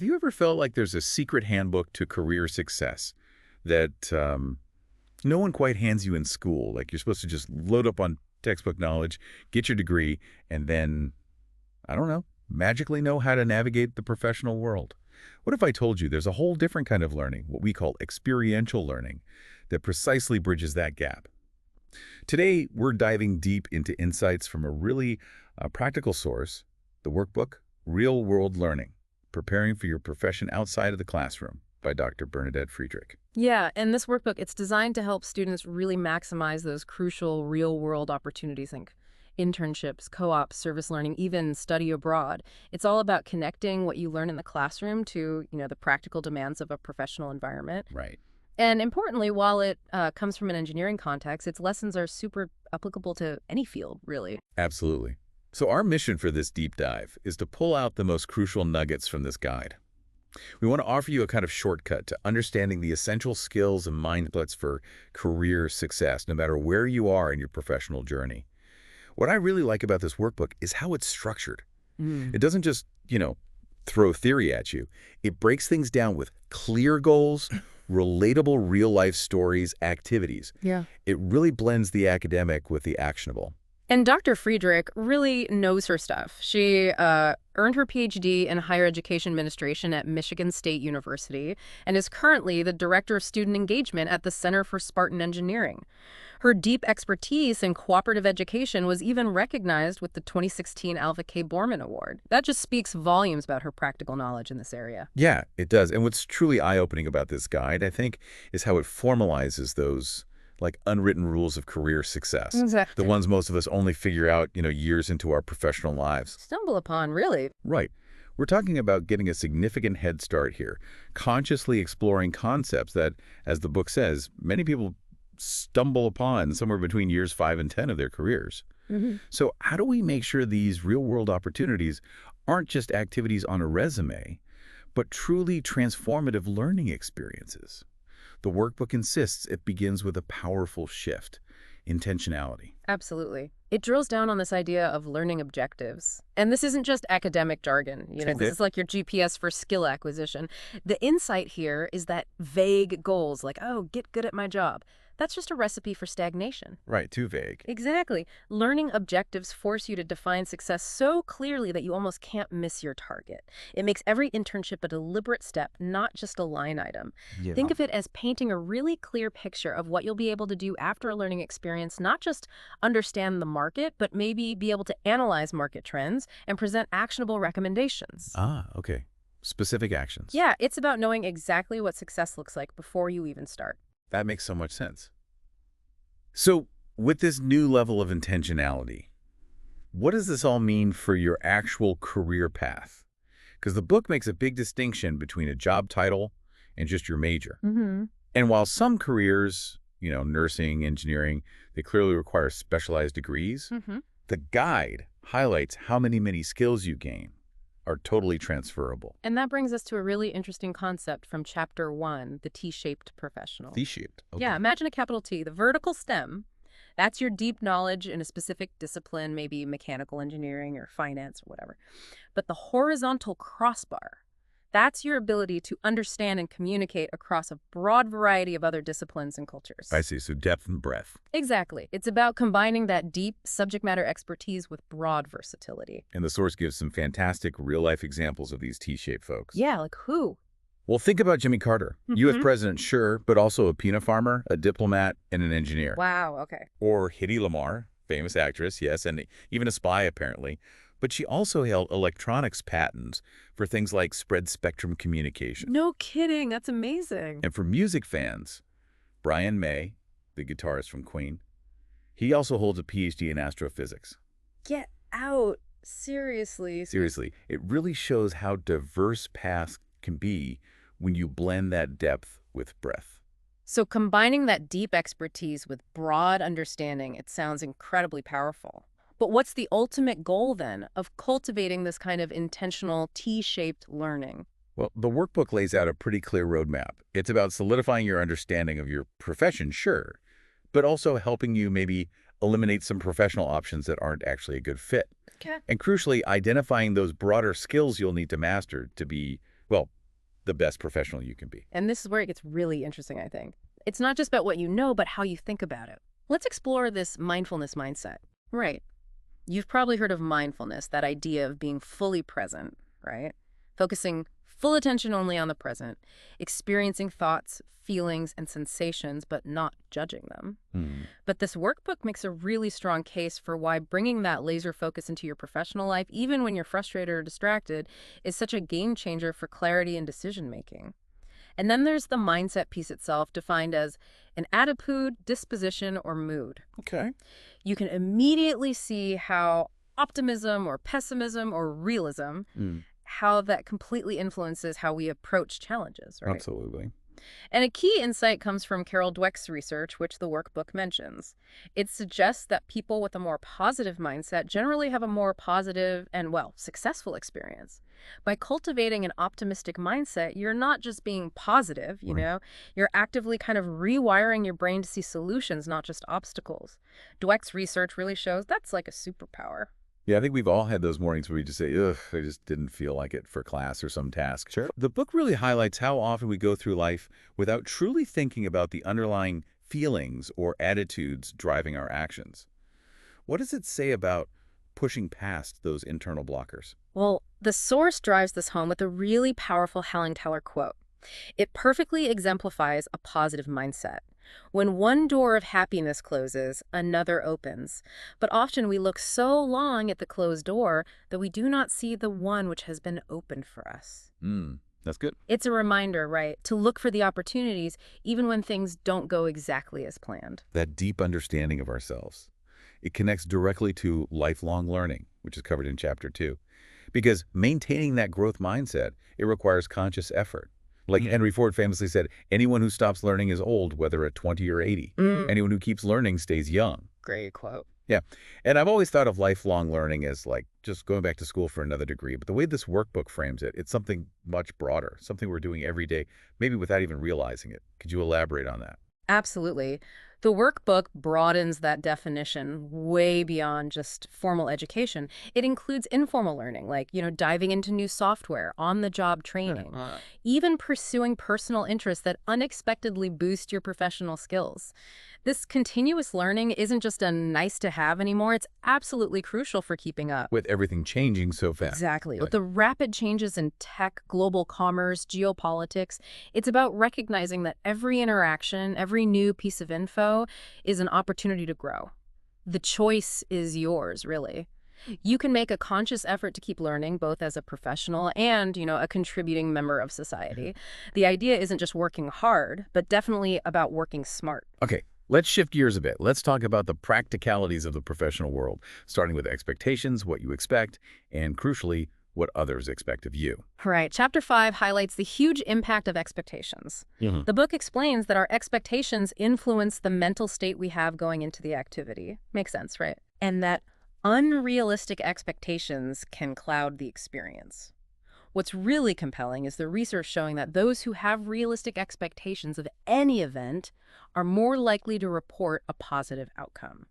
you ever felt like there's a secret handbook to career success that no one quite hands you in school? Like you're supposed to just load up on textbook knowledge, get your degree, and then, I don't know, magically know how to navigate the professional world. What if I told you there's a whole different kind of learning, what we call experiential learning, that precisely bridges that gap? Today, we're diving deep into insights from a really practical source, the workbook, Real World Learning, Preparing for Your Profession Outside of the Classroom by Dr. Bernadette Friedrich. Yeah, and this workbook, it's designed to help students really maximize those crucial real-world opportunities, like internships, co-ops, service learning, even study abroad. It's all about connecting what you learn in the classroom to, the practical demands of a professional environment. Right. And importantly, while it comes from an engineering context, its lessons are super applicable to any field, really. Absolutely. So our mission for this deep dive is to pull out the most crucial nuggets from this guide. We want to offer you a kind of shortcut to understanding the essential skills and mindsets for career success, no matter where you are in your professional journey. What I really like about this workbook is how it's structured. It doesn't just, throw theory at you. It breaks things down with clear goals, relatable real-life stories, activities. Yeah. It really blends the academic with the actionable. And Dr. Friedrich really knows her stuff. She earned her PhD in higher education administration at Michigan State University and is currently the director of student engagement at the Center for Spartan Engineering. Her deep expertise in cooperative education was even recognized with the 2016 Alva K. Borman Award. That just speaks volumes about her practical knowledge in this area. Yeah, it does. And what's truly eye-opening about this guide, I think, is how it formalizes those unwritten rules of career success. Exactly. The ones most of us only figure out, years into our professional lives. Stumble upon, really. Right. We're talking about getting a significant head start here, consciously exploring concepts that, as the book says, many people stumble upon somewhere between years 5 and 10 of their careers. So how do we make sure these real-world opportunities aren't just activities on a resume, but truly transformative learning experiences? The workbook insists it begins with a powerful shift, intentionality. Absolutely. It drills down on this idea of learning objectives. And this isn't just academic jargon. This is like your GPS for skill acquisition. The insight here is that vague goals like, get good at my job. That's just a recipe for stagnation. Right, too vague. Exactly. Learning objectives force you to define success so clearly that you almost can't miss your target. It makes every internship a deliberate step, not just a line item. Yeah. Think of it as painting a really clear picture of what you'll be able to do after a learning experience, not just understand the market, but maybe be able to analyze market trends and present actionable recommendations. Ah, okay. Specific actions. Yeah, it's about knowing exactly what success looks like before you even start. That makes so much sense. So, with this new level of intentionality, what does this all mean for your actual career path? Because the book makes a big distinction between a job title and just your major. And while some careers, nursing, engineering, they clearly require specialized degrees, the guide highlights how many skills you gain are totally transferable. And that brings us to a really interesting concept from Chapter 1, the T-shaped professional. T-shaped. Okay. Yeah, imagine a capital T. The vertical stem, that's your deep knowledge in a specific discipline, maybe mechanical engineering or finance or whatever. But the horizontal crossbar, that's your ability to understand and communicate across a broad variety of other disciplines and cultures. I see. So depth and breadth. Exactly. It's about combining that deep subject matter expertise with broad versatility. And the source gives some fantastic real-life examples of these T-shaped folks. Yeah, like who? Well, think about Jimmy Carter, U.S. president, sure, but also a peanut farmer, a diplomat, and an engineer. Wow, okay. Or Hedy Lamarr, famous actress, yes, and even a spy, apparently. But she also held electronics patents for things like spread spectrum communication. No kidding. That's amazing. And for music fans, Brian May, the guitarist from Queen, he also holds a PhD in astrophysics. Get out. Seriously. Seriously. It really shows how diverse paths can be when you blend that depth with breadth. So combining that deep expertise with broad understanding, it sounds incredibly powerful. But what's the ultimate goal, then, of cultivating this kind of intentional T-shaped learning? Well, the workbook lays out a pretty clear roadmap. It's about solidifying your understanding of your profession, sure, but also helping you maybe eliminate some professional options that aren't actually a good fit. Okay. And crucially, identifying those broader skills you'll need to master to be Well, the best professional you can be. And this is where it gets really interesting, I think. It's not just about what you know, but how you think about it. Let's explore this mindfulness mindset. Right. You've probably heard of mindfulness, that idea of being fully present, right? Focusing full attention only on the present, experiencing thoughts, feelings, and sensations, but not judging them. Hmm. But this workbook makes a really strong case for why bringing that laser focus into your professional life, even when you're frustrated or distracted, is such a game changer for clarity and decision making. And then there's the mindset piece itself, defined as an attitude, disposition, or mood. Okay. You can immediately see how optimism or pessimism or realism, how that completely influences how we approach challenges, right? Absolutely. And a key insight comes from Carol Dweck's research, which the workbook mentions. It suggests that people with a more positive mindset generally have a more positive and, well, successful experience. By cultivating an optimistic mindset, you're not just being positive, you're actively kind of rewiring your brain to see solutions, not just obstacles. Dweck's research really shows that's like a superpower. Yeah, I think we've all had those mornings where we just say, ugh, I just didn't feel like it for class or some task. Sure. The book really highlights how often we go through life without truly thinking about the underlying feelings or attitudes driving our actions. What does it say about pushing past those internal blockers? Well, the source drives this home with a really powerful Helen Keller quote. It perfectly exemplifies a positive mindset. When one door of happiness closes, another opens. But often we look so long at the closed door that we do not see the one which has been opened for us. That's good. It's a reminder, right, to look for the opportunities even when things don't go exactly as planned. That deep understanding of ourselves. It connects directly to lifelong learning, which is covered in Chapter 2. Because maintaining that growth mindset, it requires conscious effort. Like Henry Ford famously said, anyone who stops learning is old, whether at 20 or 80. Anyone who keeps learning stays young. Great quote. Yeah. And I've always thought of lifelong learning as like just going back to school for another degree. But the way this workbook frames it, it's something much broader, something we're doing every day, maybe without even realizing it. Could you elaborate on that? Absolutely. The workbook broadens that definition way beyond just formal education. It includes informal learning, like, diving into new software, on-the-job training, even pursuing personal interests that unexpectedly boost your professional skills. This continuous learning isn't just a nice to have anymore. It's absolutely crucial for keeping up. With everything changing so fast. Exactly. With the rapid changes in tech, global commerce, geopolitics, it's about recognizing that every interaction, every new piece of info is an opportunity to grow. The choice is yours, really. You can make a conscious effort to keep learning, both as a professional and, a contributing member of society. The idea isn't just working hard, but definitely about working smart. Okay. Let's shift gears a bit. Let's talk about the practicalities of the professional world, starting with expectations, what you expect, and crucially, what others expect of you. Right. Chapter 5 highlights the huge impact of expectations. The book explains that our expectations influence the mental state we have going into the activity. Makes sense, right? And that unrealistic expectations can cloud the experience. What's really compelling is the research showing that those who have realistic expectations of any event are more likely to report a positive outcome.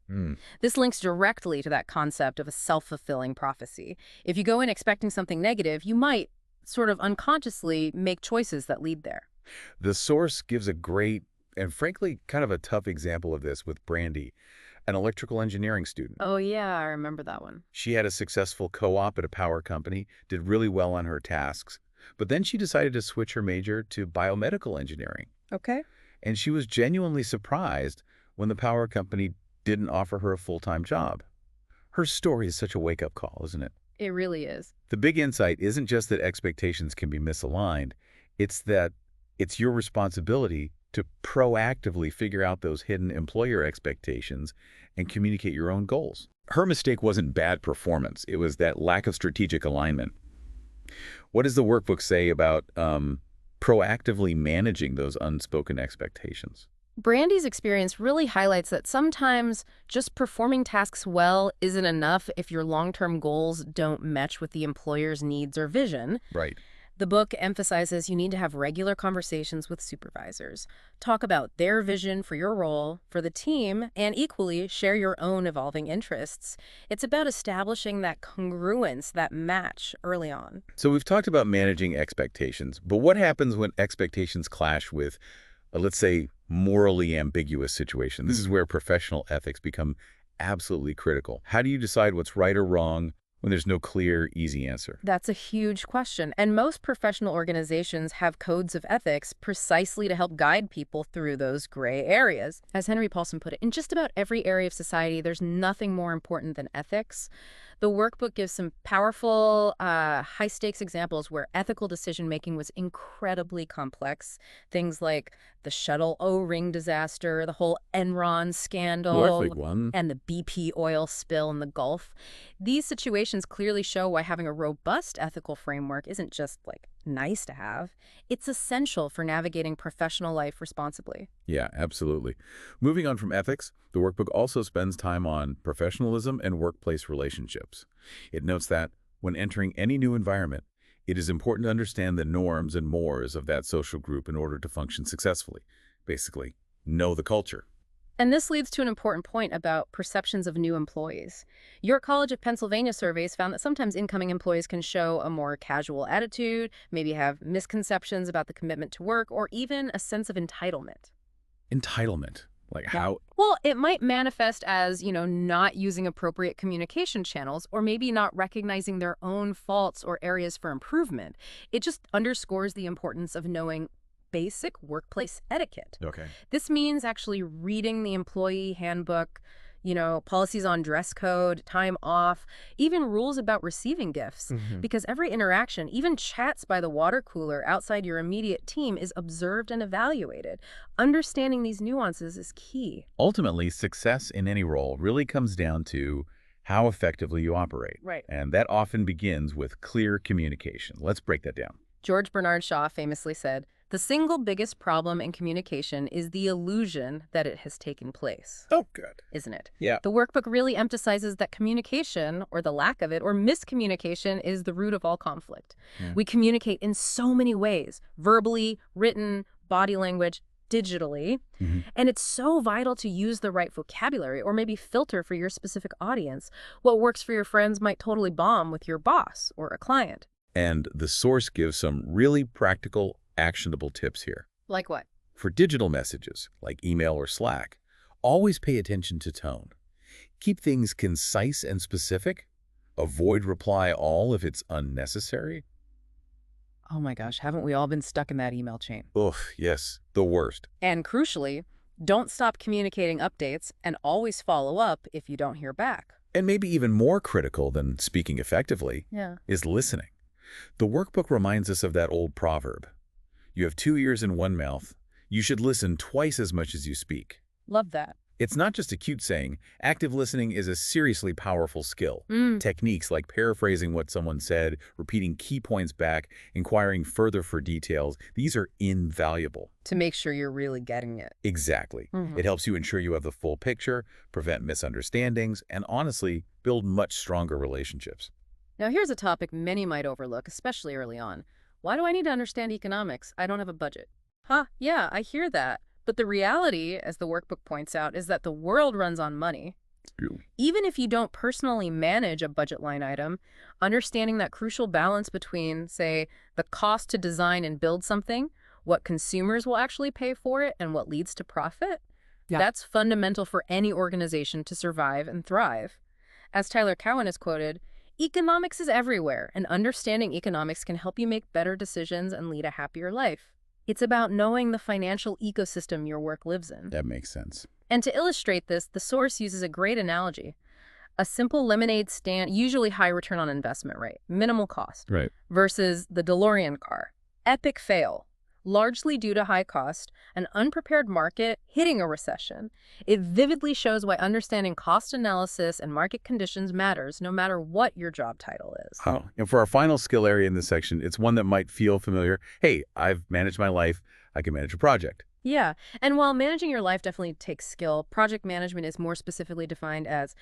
This links directly to that concept of a self-fulfilling prophecy. If you go in expecting something negative, you might sort of unconsciously make choices that lead there. The source gives a great and frankly kind of a tough example of this with Brandy, an electrical engineering student. Oh, yeah, I remember that one. She had a successful co-op at a power company, did really well on her tasks, but then she decided to switch her major to biomedical engineering. Okay. And she was genuinely surprised when the power company didn't offer her a full-time job. Her story is such a wake-up call, isn't it? It really is. The big insight isn't just that expectations can be misaligned, it's that it's your responsibility to proactively figure out those hidden employer expectations and communicate your own goals. Her mistake wasn't bad performance. It was that lack of strategic alignment. What does the workbook say about proactively managing those unspoken expectations? Brandy's experience really highlights that sometimes just performing tasks well isn't enough if your long-term goals don't match with the employer's needs or vision. Right. The book emphasizes you need to have regular conversations with supervisors, talk about their vision for your role, for the team, and equally share your own evolving interests. It's about establishing that congruence, that match early on. So we've talked about managing expectations, but what happens when expectations clash with, let's say, morally ambiguous situation? This is where professional ethics become absolutely critical. How do you decide what's right or wrong when there's no clear, easy answer? That's a huge question, and most professional organizations have codes of ethics precisely to help guide people through those gray areas. As Henry Paulson put it, in just about every area of society, there's nothing more important than ethics. The workbook gives some powerful, high-stakes examples where ethical decision-making was incredibly complex. Things like the shuttle O-ring disaster, the whole Enron scandal, Big one. and the BP oil spill in the Gulf. These situations clearly show why having a robust ethical framework isn't just, like, nice to have. It's essential for navigating professional life responsibly. Yeah, absolutely. Moving on from ethics, the workbook also spends time on professionalism and workplace relationships. It notes that when entering any new environment, it is important to understand the norms and mores of that social group in order to function successfully. Basically, know the culture. And this leads to an important point about perceptions of new employees. Your College of Pennsylvania surveys found that sometimes incoming employees can show a more casual attitude, maybe have misconceptions about the commitment to work, or even a sense of entitlement. Entitlement. Like Yeah. how? Well, it might manifest as, not using appropriate communication channels or maybe not recognizing their own faults or areas for improvement. It just underscores the importance of knowing basic workplace etiquette. Okay. This means actually reading the employee handbook, policies on dress code, time off, even rules about receiving gifts. Because every interaction, even chats by the water cooler outside your immediate team, is observed and evaluated. Understanding these nuances is key. Ultimately, success in any role really comes down to how effectively you operate. Right. And that often begins with clear communication. Let's break that down. George Bernard Shaw famously said, "The single biggest problem in communication is the illusion that it has taken place." Oh, good. Isn't it? Yeah. The workbook really emphasizes that communication, or the lack of it, or miscommunication, is the root of all conflict. Yeah. We communicate in so many ways, verbally, written, body language, digitally, and it's so vital to use the right vocabulary or maybe filter for your specific audience. What works for your friends might totally bomb with your boss or a client. And the source gives some really practical, actionable tips here. Like what? For digital messages, like email or Slack, always pay attention to tone. Keep things concise and specific. Avoid reply all if it's unnecessary. Oh my gosh, haven't we all been stuck in that email chain? Oof, yes, the worst. And crucially, don't stop communicating updates and always follow up if you don't hear back. And maybe even more critical than speaking effectively Yeah. is listening. The workbook reminds us of that old proverb. You have 2 ears and 1 mouth. You should listen twice as much as you speak. Love that. It's not just a cute saying. Active listening is a seriously powerful skill. Techniques like paraphrasing what someone said, repeating key points back, inquiring further for details, these are invaluable. To make sure you're really getting it. Exactly. It helps you ensure you have the full picture, prevent misunderstandings, and honestly, build much stronger relationships. Now here's a topic many might overlook, especially early on. Why do I need to understand economics? I don't have a budget. Yeah, I hear that. But the reality, as the workbook points out, is that the world runs on money. Even if you don't personally manage a budget line item, understanding that crucial balance between, say, the cost to design and build something, what consumers will actually pay for it, and what leads to profit, that's fundamental for any organization to survive and thrive. As Tyler Cowen is quoted, "Economics is everywhere, and understanding economics can help you make better decisions and lead a happier life." It's about knowing the financial ecosystem your work lives in. That makes sense. And to illustrate this, the source uses a great analogy. A simple lemonade stand, usually high return on investment rate, minimal cost, Right. versus the DeLorean car. Epic fail, largely due to high cost, an unprepared market hitting a recession. It vividly shows why understanding cost analysis and market conditions matters no matter what your job title is. Oh, and for our final skill area in this section, it's one that might feel familiar. Hey, I've managed my life. I can manage a project. Yeah, and while managing your life definitely takes skill, project management is more specifically defined as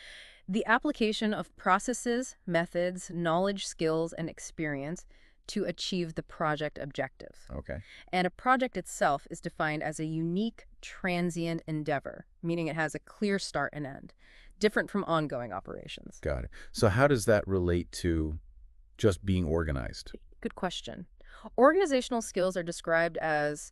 the application of processes, methods, knowledge, skills, and experience to achieve the project objectives. Okay. And a project itself is defined as a unique, transient endeavor, meaning it has a clear start and end, different from ongoing operations. Got it. So how does that relate to just being organized? Good question. Organizational skills are described as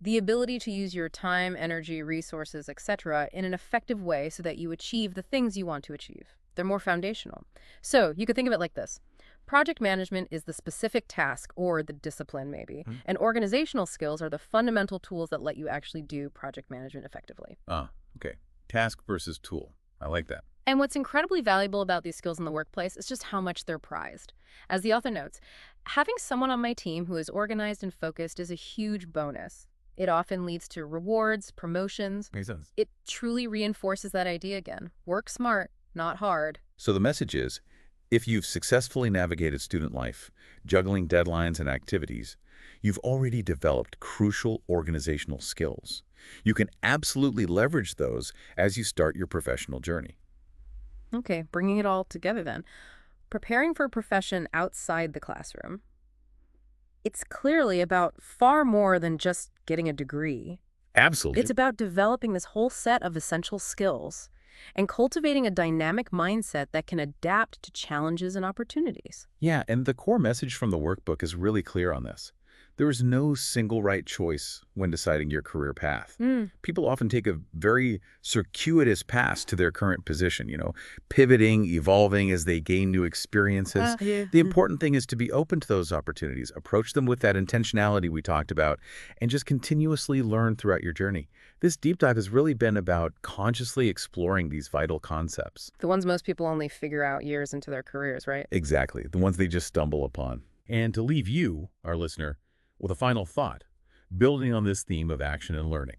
the ability to use your time, energy, resources, etc. in an effective way so that you achieve the things you want to achieve. They're more foundational. So you could think of it like this. Project management is the specific task or the discipline, maybe, and organizational skills are the fundamental tools that let you actually do project management effectively. Ah, okay. Task versus tool. I like that. And what's incredibly valuable about these skills in the workplace is just how much they're prized. As the author notes, having someone on my team who is organized and focused is a huge bonus. It often leads to rewards, promotions. Makes sense. It truly reinforces that idea again. Work smart, not hard. So the message is, if you've successfully navigated student life, juggling deadlines and activities, you've already developed crucial organizational skills. You can absolutely leverage those as you start your professional journey. Okay, bringing it all together then. Preparing for a profession outside the classroom. It's clearly about far more than just getting a degree. Absolutely. It's about developing this whole set of essential skills and cultivating a dynamic mindset that can adapt to challenges and opportunities. Yeah, and the core message from the workbook is really clear on this. There is no single right choice when deciding your career path. People often take a very circuitous path to their current position, pivoting, evolving as they gain new experiences. The important thing is to be open to those opportunities, approach them with that intentionality we talked about, and just continuously learn throughout your journey. This deep dive has really been about consciously exploring these vital concepts. The ones most people only figure out years into their careers, right? Exactly, the ones they just stumble upon. And to leave you, our listener, with a final thought, building on this theme of action and learning.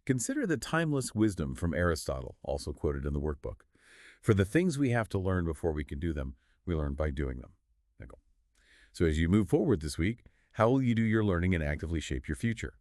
Consider the timeless wisdom from Aristotle, also quoted in the workbook. For the things we have to learn before we can do them, we learn by doing them. So as you move forward this week, how will you do your learning and actively shape your future?